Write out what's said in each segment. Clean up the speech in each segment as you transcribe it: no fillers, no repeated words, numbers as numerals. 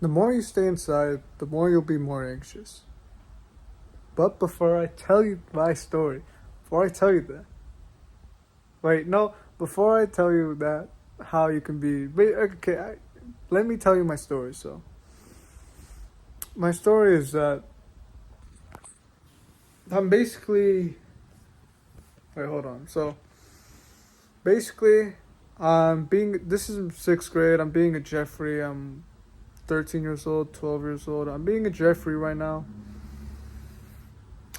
The more you stay inside, the more you'll be more anxious. But before I tell you my story, before I tell you that, wait, no, before I tell you that, how you can be, wait, okay, let me tell you my story. So, my story is that I'm basically, wait, hold on. So, basically, this is sixth grade, I'm being a Jeffrey, I'm 13 years old, 12 years old, I'm being a Jeffrey right now.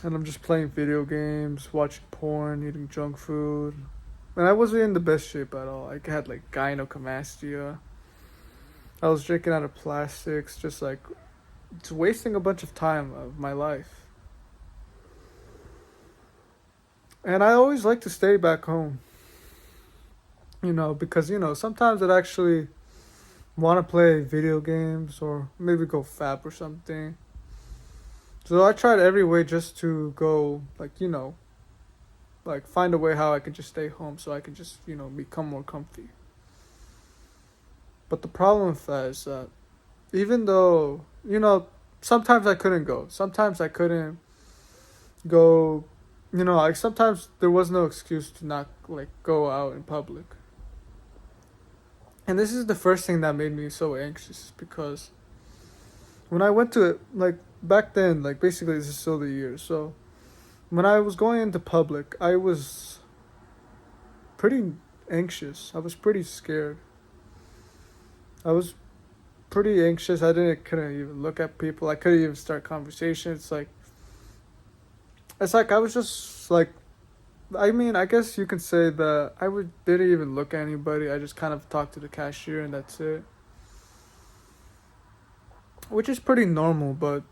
And I'm just playing video games, watching porn, eating junk food. And I wasn't in the best shape at all. I had like gynecomastia. I was drinking out of plastics, just like it's wasting a bunch of time of my life. And I always like to stay back home, because sometimes I'd actually want to play video games or maybe go fap or something. So I tried every way just to go, like find a way how I could just stay home so I could just, become more comfy. But the problem with that is that even though, sometimes I couldn't go. Sometimes I couldn't go, like sometimes there was no excuse to not like go out in public. And this is the first thing that made me so anxious because when I went to it, like back then, like basically this is still the year. So when I was going into public, I was pretty anxious. I was pretty scared. I was pretty anxious. Couldn't even look at people. I couldn't even start conversations. It's like I was just like, I mean, I guess you could say that didn't even look at anybody. I just kind of talked to the cashier and that's it. Which is pretty normal, but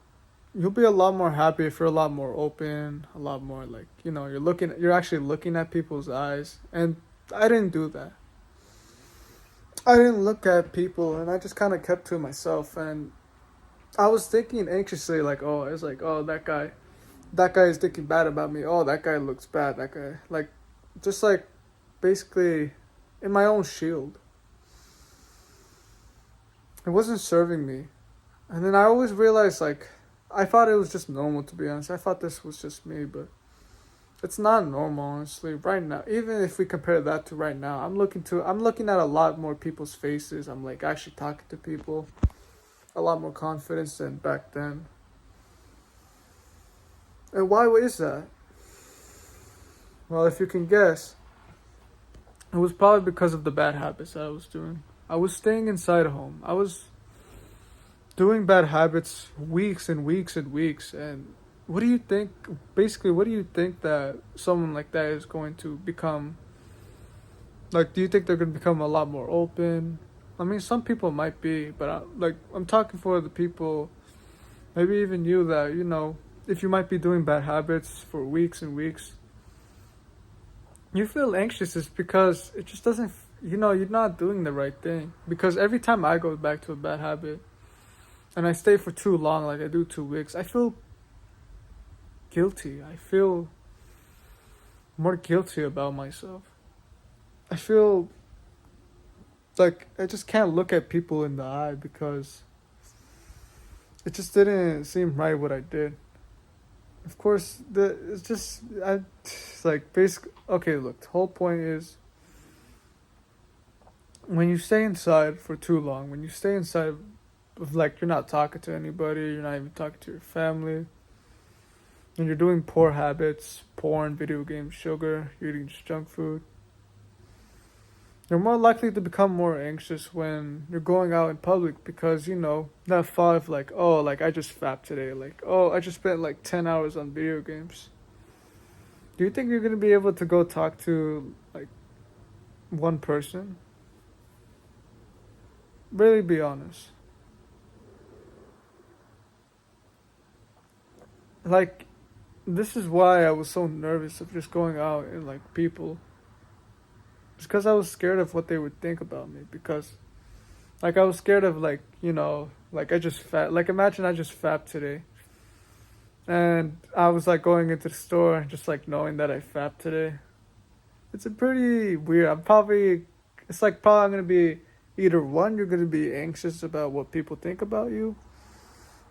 you'll be a lot more happy if you're a lot more open, a lot more like, you're actually looking at people's eyes. And I didn't do that. I didn't look at people and I just kind of kept to myself and I was thinking anxiously like, oh, it's like, oh, that guy is thinking bad about me. Oh, that guy looks bad. That guy, like, just like, basically, in my own shield. It wasn't serving me. And then I always realized, like, I thought it was just normal, to be honest. I thought this was just me, but it's not normal, honestly. Right now, even if we compare that to right now, I'm looking at a lot more people's faces. I'm like actually talking to people, a lot more confidence than back then. And why is that? Well, if you can guess, it was probably because of the bad habits that I was doing. I was staying inside home. I was doing bad habits weeks and weeks and weeks. And what do you think? Basically, what do you think that someone like that is going to become? Like, do you think they're going to become a lot more open? I mean, some people might be, but I'm talking for the people, maybe even you, that, if you might be doing bad habits for weeks and weeks, you feel anxious is because it just doesn't, you're not doing the right thing. Because every time I go back to a bad habit and I stay for too long, like I do 2 weeks, I feel guilty. I feel more guilty about myself. I feel like I just can't look at people in the eye because it just didn't seem right what I did. Of course, it's like basic. Okay, look, the whole point is when you stay inside for too long, when you stay inside of like you're not talking to anybody, you're not even talking to your family, and you're doing poor habits, porn, video games, sugar, you're eating just junk food, you're more likely to become more anxious when you're going out in public because, that thought of like, oh, like I just fapped today, like, oh, I just spent like 10 hours on video games. Do you think you're going to be able to go talk to like one person? Really be honest. Like, this is why I was so nervous of just going out and like people. It's because I was scared of what they would think about me. Because, like, I was scared of like, like I just fat. Like, imagine I just fapped today, and I was like going into the store, just like knowing that I fapped today. It's a pretty weird. It's like probably I'm gonna be Either one, you're gonna be anxious about what people think about you,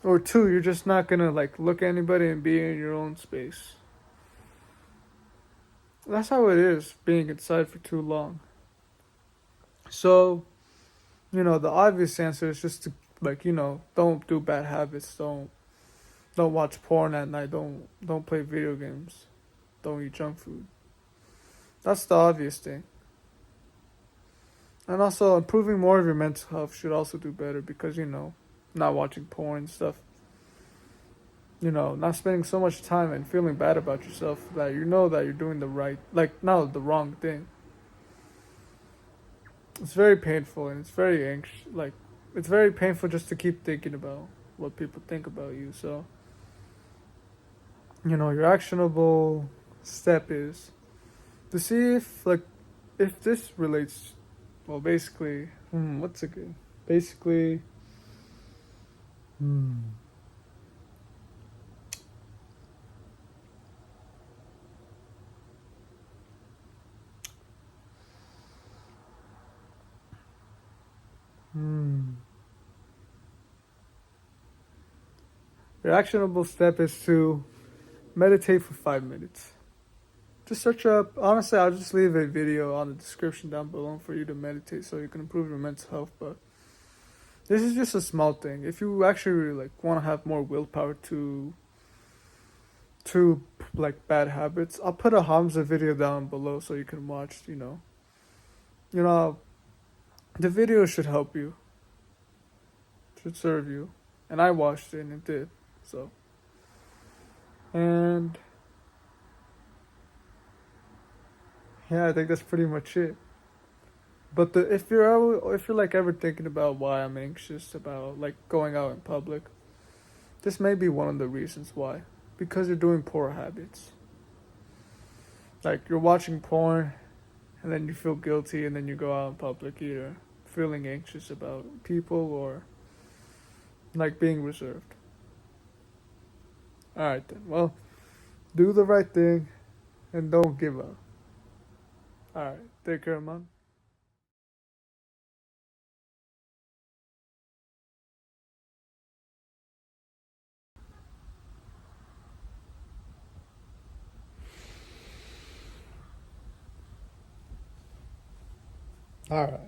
or two, you're just not gonna like look at anybody and be in your own space. That's how it is being inside for too long. So, the obvious answer is just to like, don't do bad habits. Don't watch porn at night. Don't play video games. Don't eat junk food. That's the obvious thing. And also, improving more of your mental health should also do better because, not watching porn and stuff. Not spending so much time and feeling bad about yourself that you know that you're doing not the wrong thing. It's very painful and it's very anxious. Like, it's very painful just to keep thinking about what people think about you. So, your actionable step is to see if this relates. Well, basically, what's it good? Basically, hmm. Hmm. Your actionable step is to meditate for 5 minutes. Just search up. Honestly, I'll just leave a video on the description down below for you to meditate so you can improve your mental health. But this is just a small thing. If you actually really, want to have more willpower to like bad habits, I'll put a Hamza video down below so you can watch. You know, the video should help you, should serve you, and I watched it and it did. So, and yeah, I think that's pretty much it. But if you're like ever thinking about why I'm anxious about like going out in public, this may be one of the reasons why. Because you're doing poor habits. Like you're watching porn and then you feel guilty and then you go out in public either feeling anxious about people or like being reserved. Alright then. Well, do the right thing and don't give up. Alright. Take care, man. Alright.